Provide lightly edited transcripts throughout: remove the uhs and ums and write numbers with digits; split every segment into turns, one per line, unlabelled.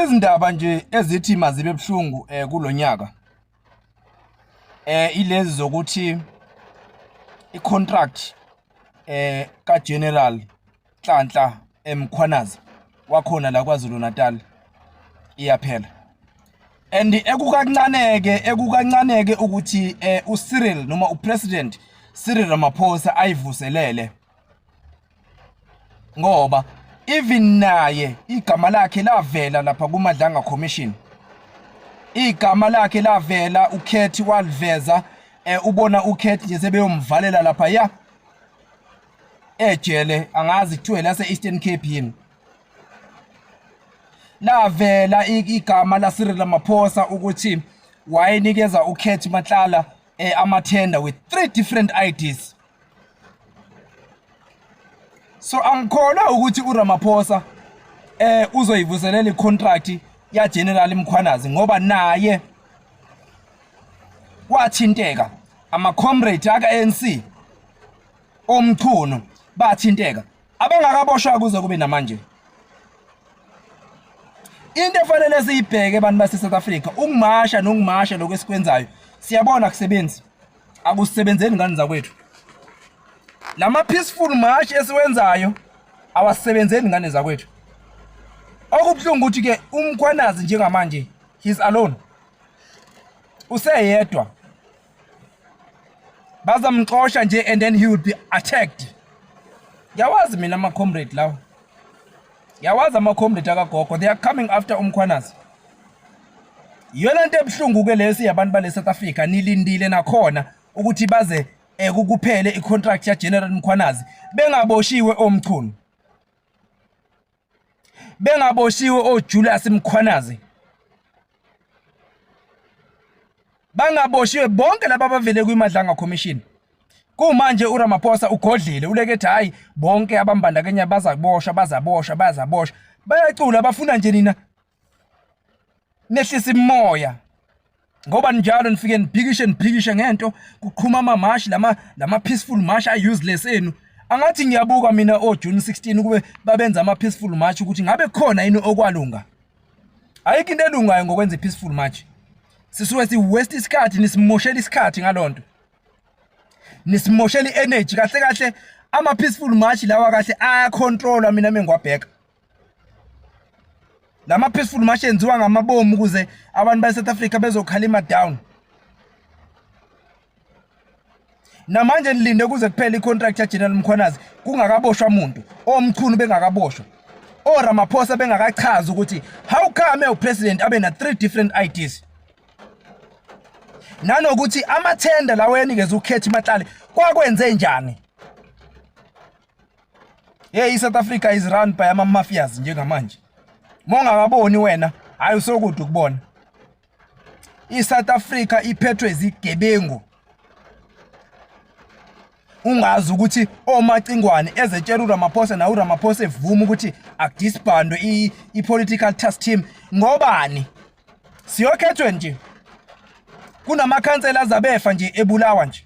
Izindaba nje ezithi mazibe ebuhlungu kulonyaka ilezi zokuthi icontract kaGeneral Nhlanhla Mkhwanazi wakhona la kwaZulu Natal iyaphela. And ekukancaneke ukuthi uCyril noma uPresident Cyril Ramaphosa ayivuselele ngoba even naye igama lakhe lavela lapha kuMadlanga Commission. Igama lakhe lavela uKhethi waliveza ubona uKhethi nje sebeyomvalela lapha ya ejele angazi kuthiwe lase Eastern Cape yini. Lavela igama la Cyril Ramaphosa ukuthi wayenikeza uKhethi Matlala amathenda with 3 different IDs. So angikholwa ukuthi uRamaphosa uzoyivuselela icontract ya General Mkhwanazi ngoba naye wathinteka ama comrade aka ANC omchuno bathinteka abangakaboshwa kuze kube namanje. Into efanele siyibheke abantu base South Africa ukumasha nokumasha lokwesikwenzayo siyabona kusebenzi akusebenzeni ngani zakwethu. Lama peaceful march esiwenzayo awasebenzeni ngane zakwethu. Okubhlungu ukuthi ke uMkhwanazi njengamanje he's alone. Useyedwa. Bazamxosha nje and then he will be attacked. Yawazi mina ama comrade lawo. Yawazi ama comrade akagogo they are coming after uMkhwanazi. Yona into ebhlungu ke lesi yabantu bale South Africa nilindile nakhona ukuthi baze kukuphele icontract ya General Mkhwanazi bengaboshiwe omchuno. Bengaboshiwe oJulius Mkhwanazi. Bangaboshiwe bonke laba bavele kuMadlanga Commission. Kumanje uRamaphosa ugodlile ulekethi hayi bonke abambandakanya bazaboshwa. Bayacula bafuna nje nina nehlisa imoya. Ngoba njalo nifike nibhikishe ngento kuqhuma amamashi lama peaceful march useless enu. Angathi ngiyabuka mina June 16 kube babenza ama peaceful march ukuthi ngabe khona yini okwalunga. Ayikho into elungayo ngokwenza peaceful march. Sisuke si waste isikhathi nisimoshela isikhathi ngalonto. Nisimoshela energy kahle ama peaceful march lawa kahle ayacontrolwa mina mengwabheka. Lama peaceful march enziwa ngamabomu ukuze abantu ba South Africa bezokhalima down. Namanje nilinde kuze kuphele icontract ya General Mkhwanazi kungakaboshwa umuntu omchuno bengakaboshwa. Ramaphosa bengakachaza ukuthi how come upresident abe na 3 different IDs. Nanokuthi amathenda lawo yenikeza uKhethi Matlala kwakwenze njani. South Africa is run by ama mafias njengamanje. Mongakaboni wena hayi usokude ukubona. South Africa iphethwe izigebengu. Ungazi ukuthi omacingwane ezetshela uRamaphosa na uRamaphosa evuma ukuthi akudisbandwe ipolitical task team ngobani. Siyokhethwe nje. Kunamakhansela azabefa nje ebulawa nje.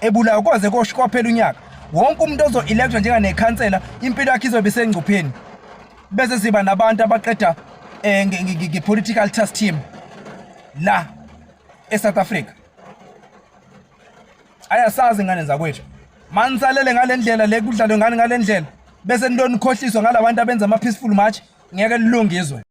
Ebulawa koze kophela unyaka. Wonke umuntu ozo-electwa njenganekhansela impilo yakhe izobe sengcupheni. Bese siba nabantu abaqeda nge-political task team la eSouth Africa. Ayasazi ngane zakwethu. Manisalele ngalendlela le kudlalwe ngane ngalendlela bese niloni khohliswa ngalabantu abenza ama peaceful march ngeke lilungizwe.